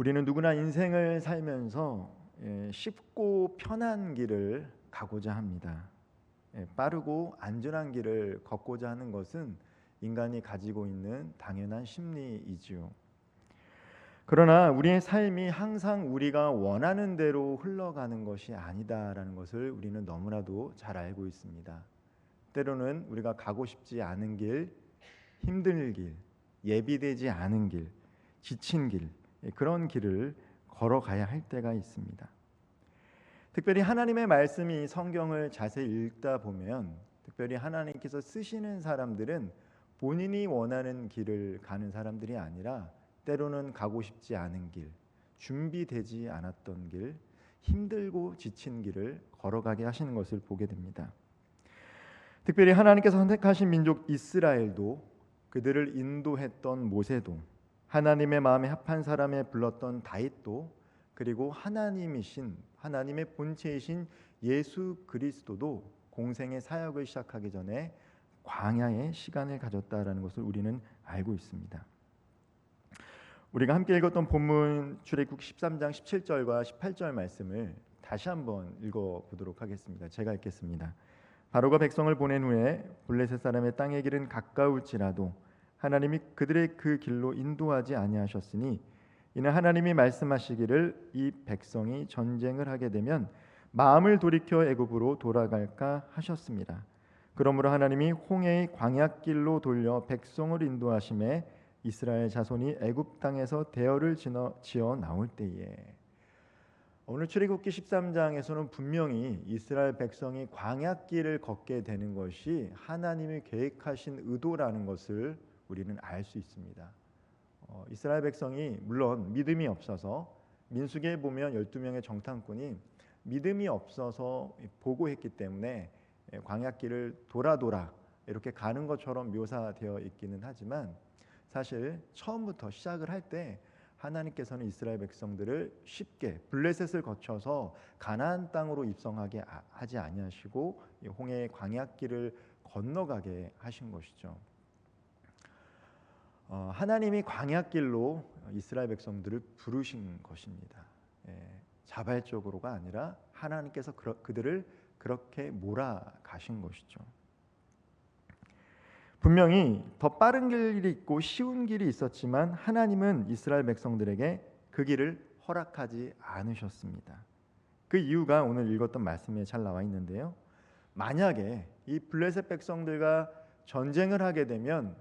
우리는 누구나 인생을 살면서 쉽고 편한 길을 가고자 합니다. 빠르고 안전한 길을 걷고자 하는 것은 인간이 가지고 있는 당연한 심리이지요. 그러나 우리의 삶이 항상 우리가 원하는 대로 흘러가는 것이 아니다라는 것을 우리는 너무나도 잘 알고 있습니다. 때로는 우리가 가고 싶지 않은 길, 힘든 길, 예비되지 않은 길, 지친 길, 그런 길을 걸어가야 할 때가 있습니다. 특별히 하나님의 말씀이 성경을 자세히 읽다 보면 특별히 하나님께서 쓰시는 사람들은 본인이 원하는 길을 가는 사람들이 아니라 때로는 가고 싶지 않은 길, 준비되지 않았던 길, 힘들고 지친 길을 걸어가게 하시는 것을 보게 됩니다. 특별히 하나님께서 선택하신 민족 이스라엘도, 그들을 인도했던 모세도, 하나님의 마음에 합한 사람에 불렀던 다윗도, 그리고 하나님의 본체이신 예수 그리스도도 공생의 사역을 시작하기 전에 광야의 시간을 가졌다라는 것을 우리는 알고 있습니다. 우리가 함께 읽었던 본문 출애굽 13장 17절과 18절 말씀을 다시 한번 읽어보도록 하겠습니다. 제가 읽겠습니다. 바로가 백성을 보낸 후에 블레셋 사람의 땅의 길은 가까울지라도 하나님이 그들의 그 길로 인도하지 아니하셨으니 이는 하나님이 말씀하시기를 이 백성이 전쟁을 하게 되면 마음을 돌이켜 애굽으로 돌아갈까 하셨습니다. 그러므로 하나님이 홍해의 광야길로 돌려 백성을 인도하심에 이스라엘 자손이 애굽 땅에서 대열을 지어 나올 때에, 오늘 출애굽기 13장에서는 분명히 이스라엘 백성이 광야길을 걷게 되는 것이 하나님이 계획하신 의도라는 것을 우리는 알 수 있습니다. 이스라엘 백성이 물론 믿음이 없어서, 민수기에 보면 12명의 정탐꾼이 믿음이 없어서 보고했기 때문에 광야길을 돌아 이렇게 가는 것처럼 묘사되어 있기는 하지만, 사실 처음부터 시작을 할 때 하나님께서는 이스라엘 백성들을 쉽게 블레셋을 거쳐서 가나안 땅으로 입성하게 하지 아니하시고 홍해의 광야길을 건너가게 하신 것이죠. 하나님이 광야길로 이스라엘 백성들을 부르신 것입니다. 자발적으로가 아니라 하나님께서 그들을 그렇게 몰아가신 것이죠. 분명히 더 빠른 길이 있고 쉬운 길이 있었지만 하나님은 이스라엘 백성들에게 그 길을 허락하지 않으셨습니다. 그 이유가 오늘 읽었던 말씀에 잘 나와 있는데요. 만약에 이 블레셋 백성들과 전쟁을 하게 되면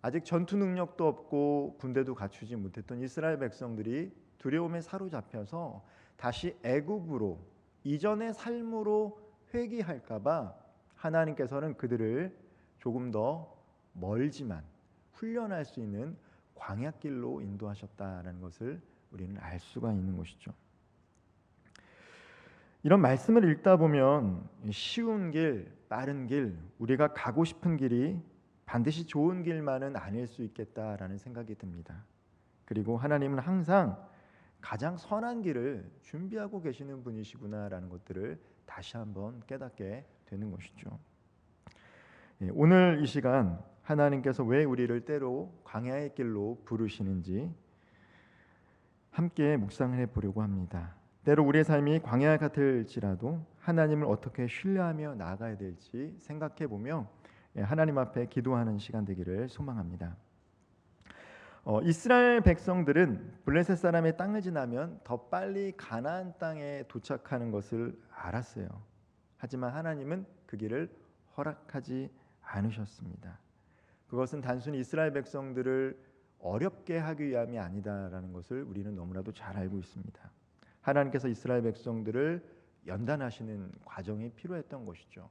아직 전투 능력도 없고 군대도 갖추지 못했던 이스라엘 백성들이 두려움에 사로잡혀서 다시 애굽으로, 이전의 삶으로 회귀할까 봐 하나님께서는 그들을 조금 더 멀지만 훈련할 수 있는 광야길로 인도하셨다라는 것을 우리는 알 수가 있는 것이죠. 이런 말씀을 읽다 보면 쉬운 길, 빠른 길, 우리가 가고 싶은 길이 반드시 좋은 길만은 아닐 수 있겠다라는 생각이 듭니다. 그리고 하나님은 항상 가장 선한 길을 준비하고 계시는 분이시구나라는 것들을 다시 한번 깨닫게 되는 것이죠. 오늘 이 시간 하나님께서 왜 우리를 때로 광야의 길로 부르시는지 함께 묵상을 해보려고 합니다. 때로 우리의 삶이 광야 같을지라도 하나님을 어떻게 신뢰하며 나아가야 될지 생각해보며 하나님 앞에 기도하는 시간 되기를 소망합니다. 이스라엘 백성들은 블레셋 사람의 땅을 지나면 더 빨리 가나안 땅에 도착하는 것을 알았어요. 하지만 하나님은 그 길을 허락하지 않으셨습니다. 그것은 단순히 이스라엘 백성들을 어렵게 하기 위함이 아니다라는 것을 우리는 너무나도 잘 알고 있습니다. 하나님께서 이스라엘 백성들을 연단하시는 과정이 필요했던 것이죠.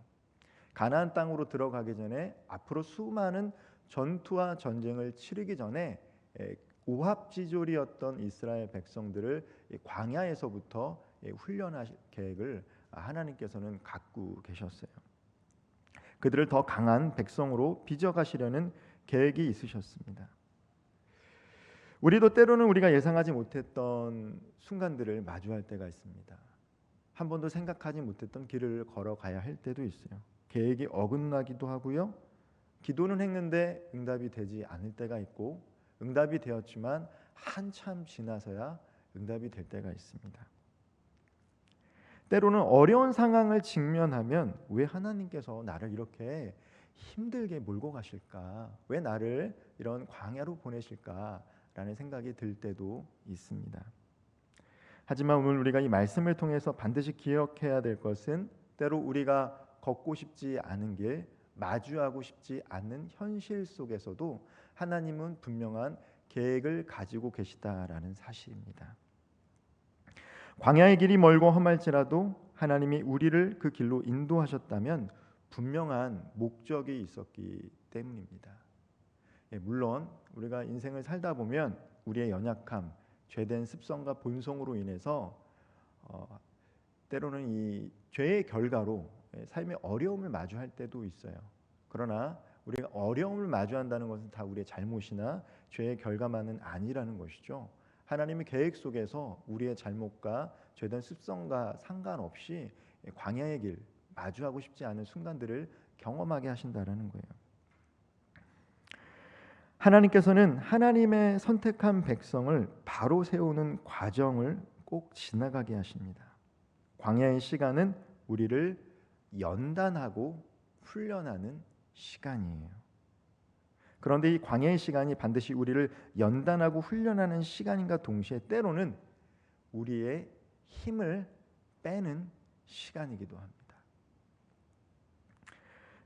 가나안 땅으로 들어가기 전에 앞으로 수많은 전투와 전쟁을 치르기 전에 오합지졸이었던 이스라엘 백성들을 광야에서부터 훈련하실 계획을 하나님께서는 갖고 계셨어요. 그들을 더 강한 백성으로 빚어가시려는 계획이 있으셨습니다. 우리도 때로는 우리가 예상하지 못했던 순간들을 마주할 때가 있습니다. 한 번도 생각하지 못했던 길을 걸어가야 할 때도 있어요. 계획이 어긋나기도 하고요. 기도는 했는데 응답이 되지 않을 때가 있고, 응답이 되었지만 한참 지나서야 응답이 될 때가 있습니다. 때로는 어려운 상황을 직면하면 왜 하나님께서 나를 이렇게 힘들게 몰고 가실까? 왜 나를 이런 광야로 보내실까라는 생각이 들 때도 있습니다. 하지만 오늘 우리가 이 말씀을 통해서 반드시 기억해야 될 것은 때로 우리가 걷고 싶지 않은 길, 마주하고 싶지 않는 현실 속에서도 하나님은 분명한 계획을 가지고 계시다라는 사실입니다. 광야의 길이 멀고 험할지라도 하나님이 우리를 그 길로 인도하셨다면 분명한 목적이 있었기 때문입니다. 물론 우리가 인생을 살다 보면 우리의 연약함, 죄된 습성과 본성으로 인해서 때로는 이 죄의 결과로 삶의 어려움을 마주할 때도 있어요. 그러나 우리가 어려움을 마주한다는 것은 다 우리의 잘못이나 죄의 결과만은 아니라는 것이죠. 하나님의 계획 속에서 우리의 잘못과 죄된 습성과 상관없이 광야의 길, 마주하고 싶지 않은 순간들을 경험하게 하신다라는 거예요. 하나님께서는 하나님의 선택한 백성을 바로 세우는 과정을 꼭 지나가게 하십니다. 광야의 시간은 우리를 연단하고 훈련하는 시간이에요. 그런데 이 광야의 시간이 반드시 우리를 연단하고 훈련하는 시간인가 동시에 때로는 우리의 힘을 빼는 시간이기도 합니다.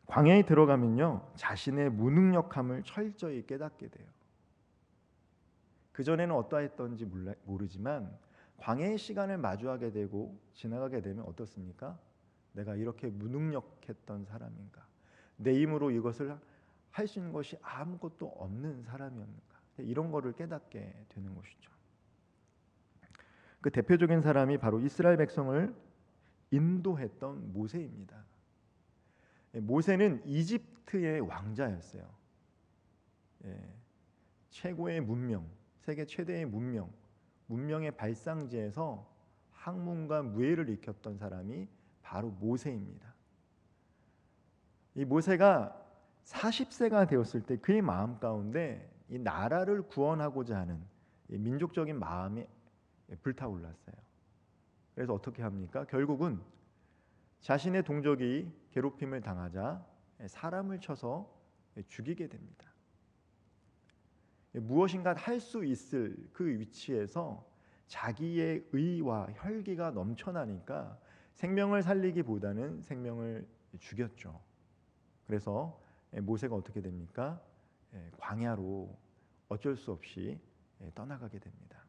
광야에 들어가면요, 자신의 무능력함을 철저히 깨닫게 돼요. 그전에는 어떠했던지 모르지만 광야의 시간을 마주하게 되고 지나가게 되면 어떻습니까? 내가 이렇게 무능력했던 사람인가? 내 힘으로 이것을 할 수 있는 것이 아무것도 없는 사람이었는가? 이런 거를 깨닫게 되는 것이죠. 그 대표적인 사람이 바로 이스라엘 백성을 인도했던 모세입니다. 모세는 이집트의 왕자였어요. 최고의 문명, 세계 최대의 문명의 발상지에서 학문과 무예를 익혔던 사람이 바로 모세입니다. 이 모세가 40세가 되었을 때 그의 마음 가운데 이 나라를 구원하고자 하는 민족적인 마음이 불타올랐어요. 그래서 어떻게 합니까? 결국은 자신의 동족이 괴롭힘을 당하자 사람을 쳐서 죽이게 됩니다. 무엇인가 할 수 있을 그 위치에서 자기의 의와 혈기가 넘쳐나니까 생명을 살리기보다는 생명을 죽였죠. 그래서 모세가 어떻게 됩니까? 광야로 어쩔 수 없이 떠나가게 됩니다.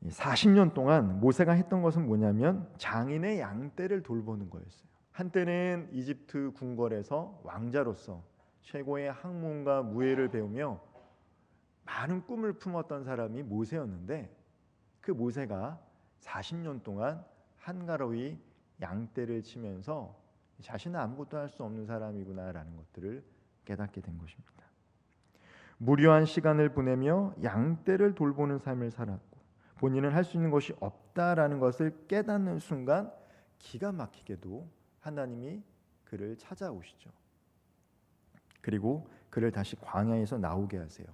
40년 동안 모세가 했던 것은 뭐냐면 장인의 양떼를 돌보는 거였어요. 한때는 이집트 궁궐에서 왕자로서 최고의 학문과 무예를 배우며 많은 꿈을 품었던 사람이 모세였는데 그 모세가 40년 동안 한가로이 양떼를 치면서 자신은 아무것도 할 수 없는 사람이구나라는 것들을 깨닫게 된 것입니다. 무료한 시간을 보내며 양떼를 돌보는 삶을 살았고 본인은 할 수 있는 것이 없다라는 것을 깨닫는 순간 기가 막히게도 하나님이 그를 찾아오시죠. 그리고 그를 다시 광야에서 나오게 하세요.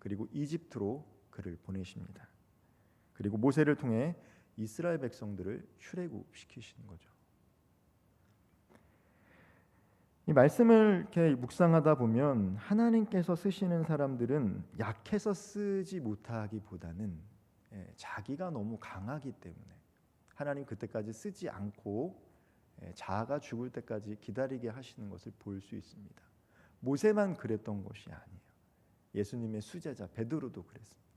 그리고 이집트로 그를 보내십니다. 그리고 모세를 통해 이스라엘 백성들을 출애굽시키시는 거죠. 이 말씀을 이렇게 묵상하다 보면 하나님께서 쓰시는 사람들은 약해서 쓰지 못하기보다는 자기가 너무 강하기 때문에 하나님 그때까지 쓰지 않고 자아가 죽을 때까지 기다리게 하시는 것을 볼 수 있습니다. 모세만 그랬던 것이 아니에요. 예수님의 수제자 베드로도 그랬습니다.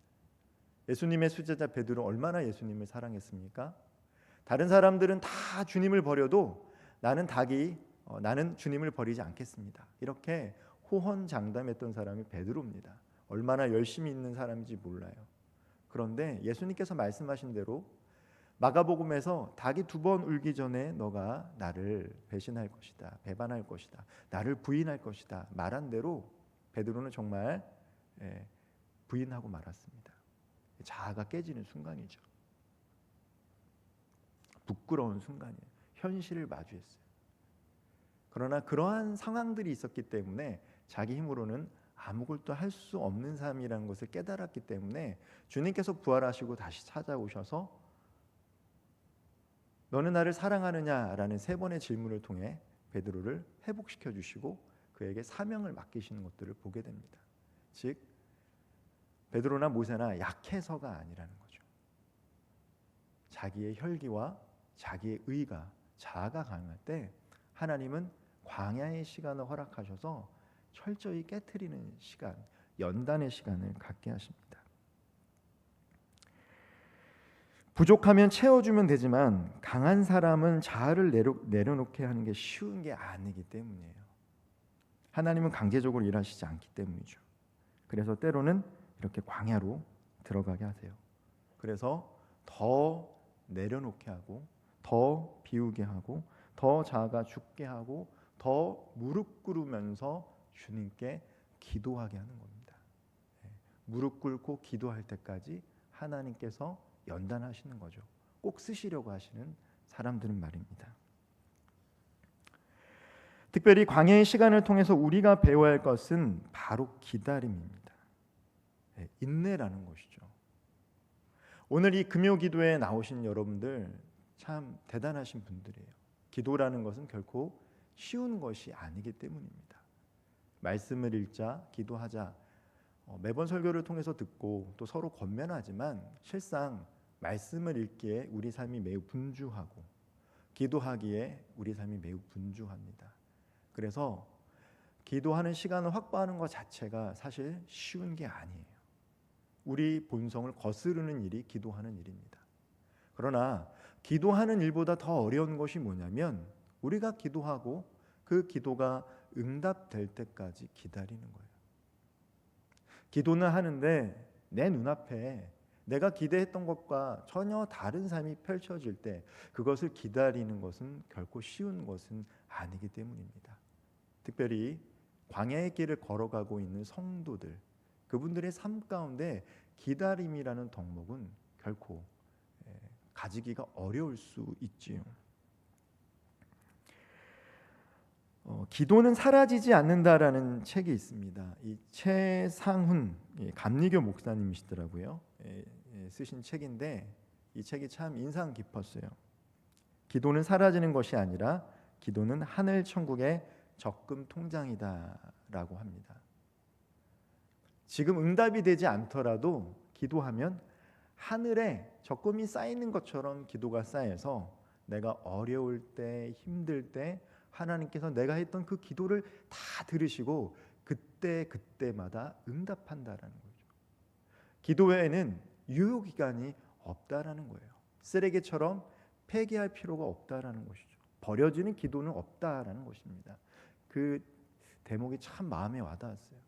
예수님의 수제자 베드로 얼마나 예수님을 사랑했습니까? 다른 사람들은 다 주님을 버려도 나는 주님을 버리지 않겠습니다. 이렇게 호언장담했던 사람이 베드로입니다. 얼마나 열심히 있는 사람인지 몰라요. 그런데 예수님께서 말씀하신 대로 마가복음에서 닭이 2번 울기 전에 너가 나를 배신할 것이다, 배반할 것이다, 나를 부인할 것이다 말한 대로 베드로는 정말 부인하고 말았습니다. 자아가 깨지는 순간이죠. 부끄러운 순간이에요. 현실을 마주했어요. 그러나 그러한 상황들이 있었기 때문에 자기 힘으로는 아무것도 할 수 없는 삶이라는 것을 깨달았기 때문에 주님께서 부활하시고 다시 찾아오셔서 너는 나를 사랑하느냐라는 3번의 질문을 통해 베드로를 회복시켜 주시고 그에게 사명을 맡기시는 것들을 보게 됩니다. 즉 베드로나 모세나 약해서가 아니라는 거죠. 자기의 혈기와 자기의 의가 자아가 강할 때 하나님은 광야의 시간을 허락하셔서 철저히 깨트리는 시간, 연단의 시간을 갖게 하십니다. 부족하면 채워주면 되지만 강한 사람은 자아를 내려놓게 하는 게 쉬운 게 아니기 때문이에요. 하나님은 강제적으로 일하시지 않기 때문이죠. 그래서 때로는 이렇게 광야로 들어가게 하세요. 그래서 더 내려놓게 하고 더 비우게 하고 더 자아가 죽게 하고 더 무릎 꿇으면서 주님께 기도하게 하는 겁니다. 무릎 꿇고 기도할 때까지 하나님께서 연단하시는 거죠. 꼭 쓰시려고 하시는 사람들은 말입니다. 특별히 광야의 시간을 통해서 우리가 배워야 할 것은 바로 기다림입니다. 인내라는 것이죠. 오늘 이 금요 기도에 나오신 여러분들 참 대단하신 분들이에요. 기도라는 것은 결코 쉬운 것이 아니기 때문입니다. 말씀을 읽자, 기도하자, 매번 설교를 통해서 듣고 또 서로 권면하지만 실상 말씀을 읽기에 우리 삶이 매우 분주하고 기도하기에 우리 삶이 매우 분주합니다. 그래서 기도하는 시간을 확보하는 것 자체가 사실 쉬운 게 아니에요. 우리 본성을 거스르는 일이 기도하는 일입니다. 그러나 기도하는 일보다 더 어려운 것이 뭐냐면 우리가 기도하고 그 기도가 응답될 때까지 기다리는 거예요. 기도는 하는데 내 눈앞에 내가 기대했던 것과 전혀 다른 삶이 펼쳐질 때 그것을 기다리는 것은 결코 쉬운 것은 아니기 때문입니다. 특별히 광야의 길을 걸어가고 있는 성도들, 그분들의 삶 가운데 기다림이라는 덕목은 결코 가지기가 어려울 수 있지요. 기도는 사라지지 않는다라는 책이 있습니다. 이 최상훈 감리교 목사님이시더라고요. 쓰신 책인데 이 책이 참 인상 깊었어요. 기도는 사라지는 것이 아니라 기도는 하늘 천국의 적금 통장이다라고 합니다. 지금 응답이 되지 않더라도 기도하면 하늘에 적금이 쌓이는 것처럼 기도가 쌓여서 내가 어려울 때, 힘들 때 하나님께서 내가 했던 그 기도를 다 들으시고 그때마다 응답한다라는 거죠. 기도에는 유효기간이 없다라는 거예요. 쓰레기처럼 폐기할 필요가 없다라는 것이죠. 버려지는 기도는 없다라는 것입니다. 그 대목이 참 마음에 와닿았어요.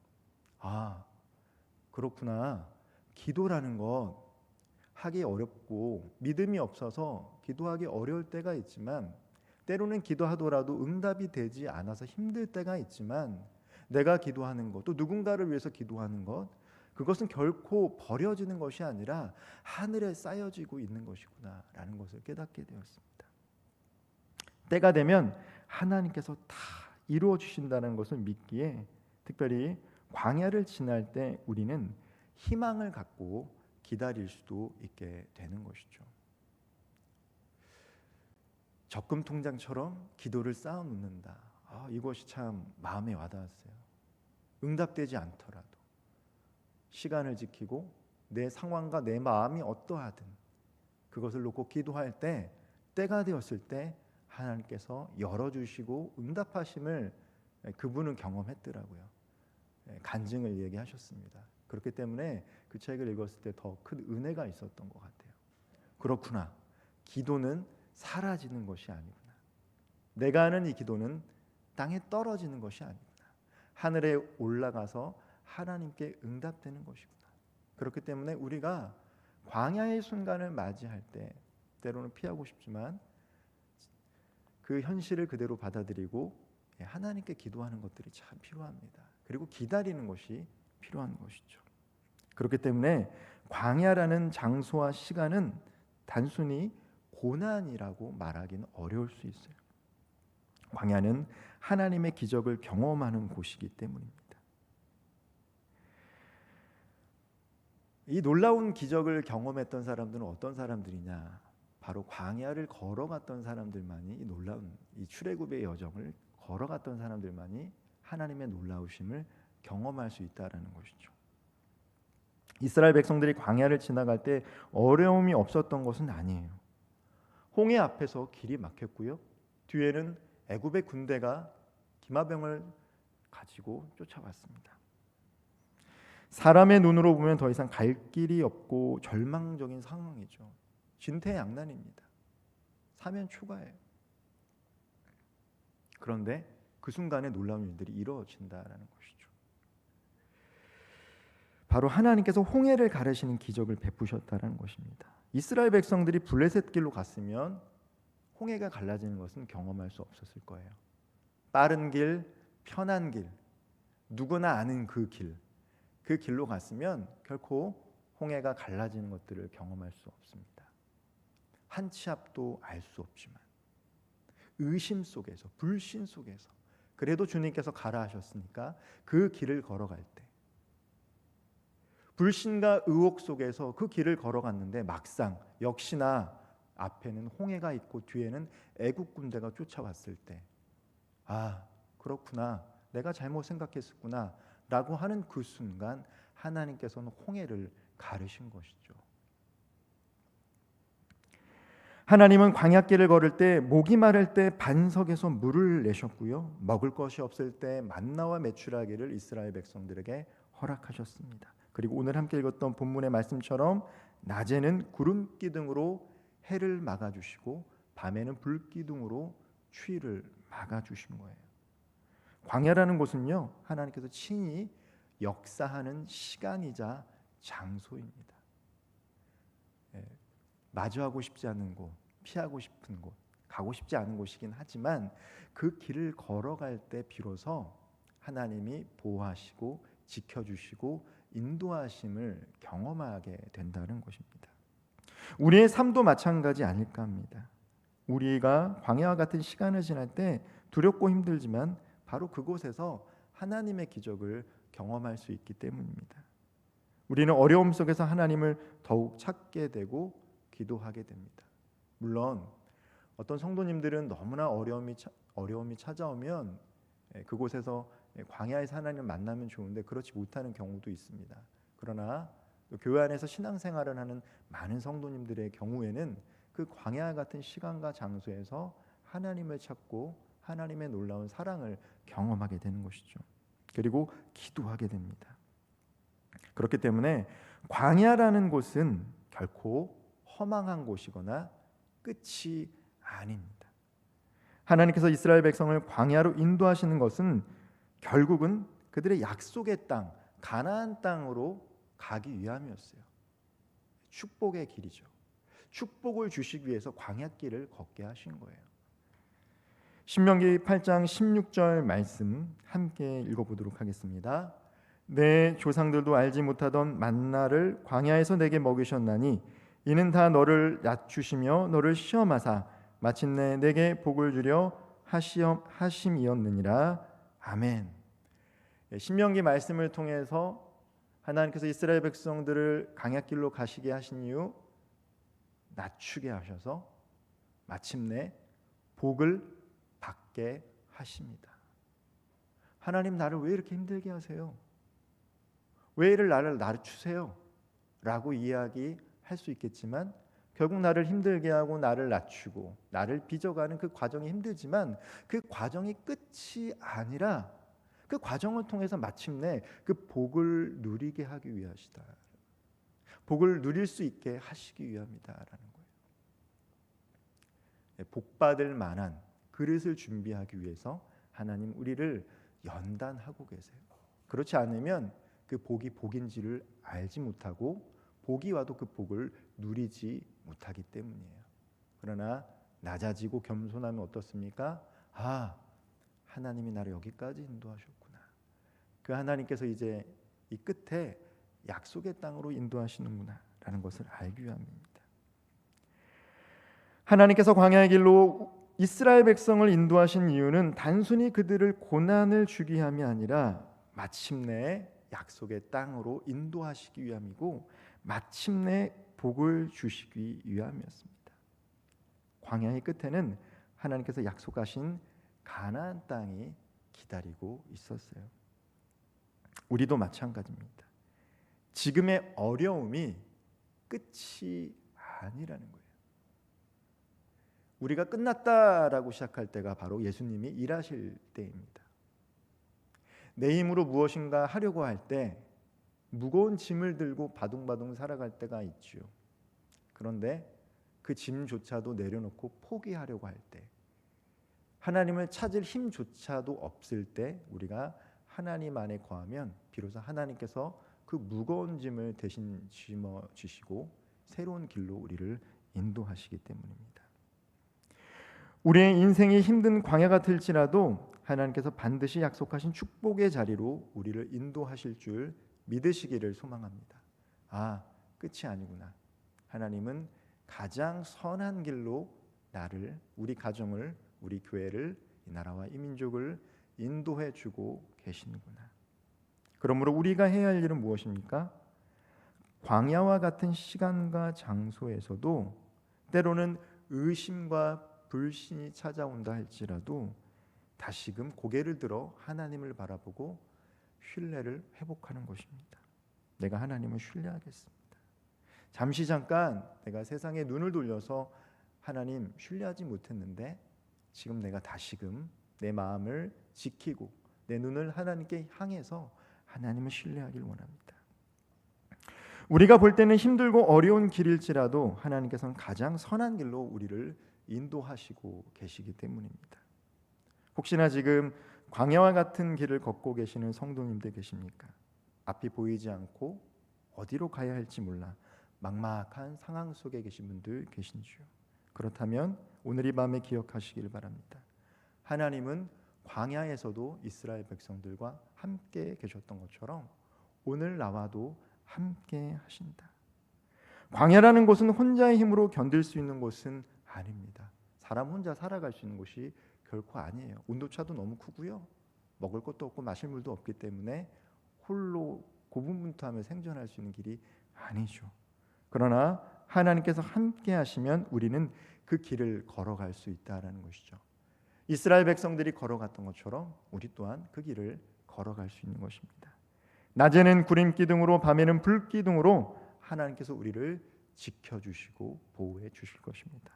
아, 그렇구나. 기도라는 것 하기 어렵고 믿음이 없어서 기도하기 어려울 때가 있지만 때로는 기도하더라도 응답이 되지 않아서 힘들 때가 있지만 내가 기도하는 것, 또 누군가를 위해서 기도하는 것, 그것은 결코 버려지는 것이 아니라 하늘에 쌓여지고 있는 것이구나라는 것을 깨닫게 되었습니다. 때가 되면 하나님께서 다 이루어 주신다는 것을 믿기에 특별히 광야를 지날 때 우리는 희망을 갖고 기다릴 수도 있게 되는 것이죠. 적금 통장처럼 기도를 쌓아 놓는다. 이것이 참 마음에 와닿았어요. 응답되지 않더라도 시간을 지키고 내 상황과 내 마음이 어떠하든 그것을 놓고 기도할 때 때가 되었을 때 하나님께서 열어주시고 응답하심을 그분은 경험했더라고요. 간증을 얘기하셨습니다. 그렇기 때문에 그 책을 읽었을 때 더 큰 은혜가 있었던 것 같아요. 그렇구나. 기도는 사라지는 것이 아니구나. 내가 하는 이 기도는 땅에 떨어지는 것이 아니구나. 하늘에 올라가서 하나님께 응답되는 것이구나. 그렇기 때문에 우리가 광야의 순간을 맞이할 때 때로는 피하고 싶지만 그 현실을 그대로 받아들이고 하나님께 기도하는 것들이 참 필요합니다. 그리고 기다리는 것이 필요한 것이죠. 그렇기 때문에 광야라는 장소와 시간은 단순히 고난이라고 말하기는 어려울 수 있어요. 광야는 하나님의 기적을 경험하는 곳이기 때문입니다. 이 놀라운 기적을 경험했던 사람들은 어떤 사람들이냐? 바로 광야를 걸어갔던 사람들만이 이 놀라운 이 출애굽의 여정을 걸어갔던 사람들만이 하나님의 놀라우심을 경험할 수 있다라는 것이죠. 이스라엘 백성들이 광야를 지나갈 때 어려움이 없었던 것은 아니에요. 홍해 앞에서 길이 막혔고요. 뒤에는 애굽의 군대가 기마병을 가지고 쫓아왔습니다. 사람의 눈으로 보면 더 이상 갈 길이 없고 절망적인 상황이죠. 진퇴양난입니다. 사면 초가예요. 그런데 그 순간에 놀라운 일들이 이루어진다라는 것이죠. 바로 하나님께서 홍해를 가르시는 기적을 베푸셨다라는 것입니다. 이스라엘 백성들이 블레셋 길로 갔으면 홍해가 갈라지는 것은 경험할 수 없었을 거예요. 빠른 길, 편한 길, 누구나 아는 그 길로 갔으면 결코 홍해가 갈라지는 것들을 경험할 수 없습니다. 한 치 앞도 알 수 없지만 의심 속에서, 불신 속에서 그래도 주님께서 가라 하셨으니까 그 길을 걸어갈 때 불신과 의혹 속에서 그 길을 걸어갔는데 막상 역시나 앞에는 홍해가 있고 뒤에는 애국 군대가 쫓아왔을 때 아, 그렇구나. 내가 잘못 생각했었구나 라고 하는 그 순간 하나님께서는 홍해를 가르신 것이죠. 하나님은 광야길을 걸을 때 목이 마를 때 반석에서 물을 내셨고요. 먹을 것이 없을 때 만나와 메추라기를 이스라엘 백성들에게 허락하셨습니다. 그리고 오늘 함께 읽었던 본문의 말씀처럼 낮에는 구름 기둥으로 해를 막아주시고 밤에는 불 기둥으로 추위를 막아주신 거예요. 광야라는 곳은요, 하나님께서 친히 역사하는 시간이자 장소입니다. 마주하고 싶지 않은 곳, 피하고 싶은 곳, 가고 싶지 않은 곳이긴 하지만 그 길을 걸어갈 때 비로소 하나님이 보호하시고 지켜주시고 인도하심을 경험하게 된다는 것입니다. 우리의 삶도 마찬가지 아닐까 합니다. 우리가 광야와 같은 시간을 지날 때 두렵고 힘들지만 바로 그곳에서 하나님의 기적을 경험할 수 있기 때문입니다. 우리는 어려움 속에서 하나님을 더욱 찾게 되고 기도하게 됩니다. 물론 어떤 성도님들은 너무나 어려움이 찾아오면 그곳에서 광야에서 하나님을 만나면 좋은데 그렇지 못하는 경우도 있습니다. 그러나 또 교회 안에서 신앙생활을 하는 많은 성도님들의 경우에는 그 광야 같은 시간과 장소에서 하나님을 찾고 하나님의 놀라운 사랑을 경험하게 되는 것이죠. 그리고 기도하게 됩니다. 그렇기 때문에 광야라는 곳은 결코 허망한 곳이거나 끝이 아닙니다. 하나님께서 이스라엘 백성을 광야로 인도하시는 것은 결국은 그들의 약속의 땅, 가나안 땅으로 가기 위함이었어요. 축복의 길이죠. 축복을 주시기 위해서 광야길을 걷게 하신 거예요. 신명기 8장 16절 말씀 함께 읽어보도록 하겠습니다. 내 조상들도 알지 못하던 만나를 광야에서 내게 먹이셨나니 이는 다 너를 낮추시며 너를 시험하사 마침내 내게 복을 주려 하심이었느니라. 아멘. 신명기 말씀을 통해서 하나님께서 이스라엘 백성들을 광야길로 가시게 하신 이유 낮추게 하셔서 마침내 복을 받게 하십니다. 하나님 나를 왜 이렇게 힘들게 하세요? 왜 나를 낮추세요? 라고 이야기할 수 있겠지만 결국 나를 힘들게 하고 나를 낮추고 나를 빚어가는 그 과정이 힘들지만 그 과정이 끝이 아니라 그 과정을 통해서 마침내 그 복을 누리게 하기 위하시다. 복을 누릴 수 있게 하시기 위함이다라는 거예요. 복받을 만한 그릇을 준비하기 위해서 하나님 우리를 연단하고 계세요. 그렇지 않으면 그 복이 복인지를 알지 못하고 복이 와도 그 복을 누리지 못하기 때문이에요. 그러나 낮아지고 겸손하면 어떻습니까? 아, 하나님이 나를 여기까지 인도하셨구나. 그 하나님께서 이제 이 끝에 약속의 땅으로 인도하시는구나 라는 것을 알기 위함입니다. 하나님께서 광야의 길로 이스라엘 백성을 인도하신 이유는 단순히 그들을 고난을 주기 위함이 아니라 마침내 약속의 땅으로 인도하시기 위함이고 마침내 복을 주시기 위함이었습니다. 광야의 끝에는 하나님께서 약속하신 가나안 땅이 기다리고 있었어요. 우리도 마찬가지입니다. 지금의 어려움이 끝이 아니라는 거예요. 우리가 끝났다라고 시작할 때가 바로 예수님이 일하실 때입니다. 내 힘으로 무엇인가 하려고 할 때 무거운 짐을 들고 바둥바둥 살아갈 때가 있지요. 그런데 그 짐조차도 내려놓고 포기하려고 할 때, 하나님을 찾을 힘조차도 없을 때 우리가 하나님 안에 거하면 비로소 하나님께서 그 무거운 짐을 대신 짊어 주시고 새로운 길로 우리를 인도하시기 때문입니다. 우리의 인생이 힘든 광야가 될지라도 하나님께서 반드시 약속하신 축복의 자리로 우리를 인도하실 줄 믿으시기를 소망합니다. 끝이 아니구나. 하나님은 가장 선한 길로 나를, 우리 가정을, 우리 교회를, 이 나라와 이 민족을 인도해 주고 계시는구나. 그러므로 우리가 해야 할 일은 무엇입니까? 광야와 같은 시간과 장소에서도 때로는 의심과 불신이 찾아온다 할지라도 다시금 고개를 들어 하나님을 바라보고 신뢰를 회복하는 것입니다. 내가 하나님을 신뢰하겠습니다. 잠깐 내가 세상에 눈을 돌려서 하나님 신뢰하지 못했는데 지금 내가 다시금 내 마음을 지키고 내 눈을 하나님께 향해서 하나님을 신뢰하길 원합니다. 우리가 볼 때는 힘들고 어려운 길일지라도 하나님께서는 가장 선한 길로 우리를 인도하시고 계시기 때문입니다. 혹시나 지금 광야와 같은 길을 걷고 계시는 성도님들 계십니까? 앞이 보이지 않고 어디로 가야 할지 몰라 막막한 상황 속에 계신 분들 계신지요? 그렇다면 오늘 이 밤에 기억하시길 바랍니다. 하나님은 광야에서도 이스라엘 백성들과 함께 계셨던 것처럼 오늘 나와도 함께 하신다. 광야라는 곳은 혼자의 힘으로 견딜 수 있는 곳은 아닙니다. 사람 혼자 살아갈 수 있는 곳이 결코 아니에요. 온도차도 너무 크고요. 먹을 것도 없고 마실 물도 없기 때문에 홀로 고분분투하며 생존할 수 있는 길이 아니죠. 그러나 하나님께서 함께 하시면 우리는 그 길을 걸어갈 수 있다라는 것이죠. 이스라엘 백성들이 걸어갔던 것처럼 우리 또한 그 길을 걸어갈 수 있는 것입니다. 낮에는 구름 기둥으로 밤에는 불 기둥으로 하나님께서 우리를 지켜주시고 보호해 주실 것입니다.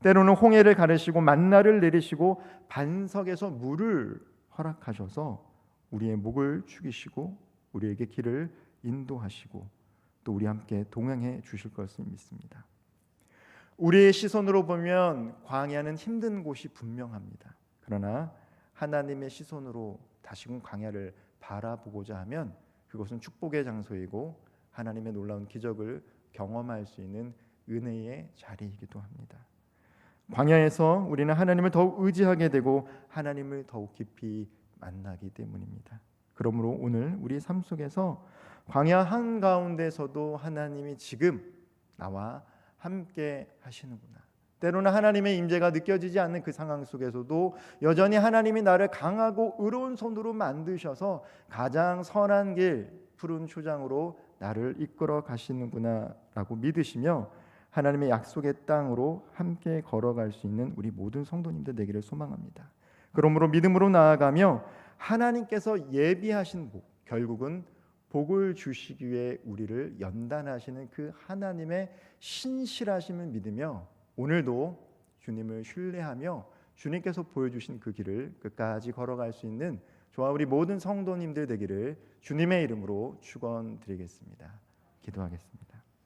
때로는 홍해를 가르시고 만나를 내리시고 반석에서 물을 허락하셔서 우리의 목을 축이시고 우리에게 길을 인도하시고 또 우리 함께 동행해 주실 것을 믿습니다. 우리의 시선으로 보면 광야는 힘든 곳이 분명합니다. 그러나 하나님의 시선으로 다시금 광야를 바라보고자 하면 그것은 축복의 장소이고 하나님의 놀라운 기적을 경험할 수 있는 은혜의 자리이기도 합니다. 광야에서 우리는 하나님을 더욱 의지하게 되고 하나님을 더욱 깊이 만나기 때문입니다. 그러므로 오늘 우리 삶 속에서 광야 한가운데서도 하나님이 지금 나와 함께 하시는구나. 때로는 하나님의 임재가 느껴지지 않는 그 상황 속에서도 여전히 하나님이 나를 강하고 의로운 손으로 만드셔서 가장 선한 길, 푸른 초장으로 나를 이끌어 가시는구나 라고 믿으시며 하나님의 약속의 땅으로 함께 걸어갈 수 있는 우리 모든 성도님들 되기를 소망합니다. 그러므로 믿음으로 나아가며 하나님께서 예비하신 복, 결국은 복을 주시기 위해 우리를 연단하시는 그 하나님의 신실하심을 믿으며 오늘도 주님을 신뢰하며 주님께서 보여주신 그 길을 끝까지 걸어갈 수 있는 저와 우리 모든 성도님들 되기를 주님의 이름으로 축원드리겠습니다. 기도하겠습니다.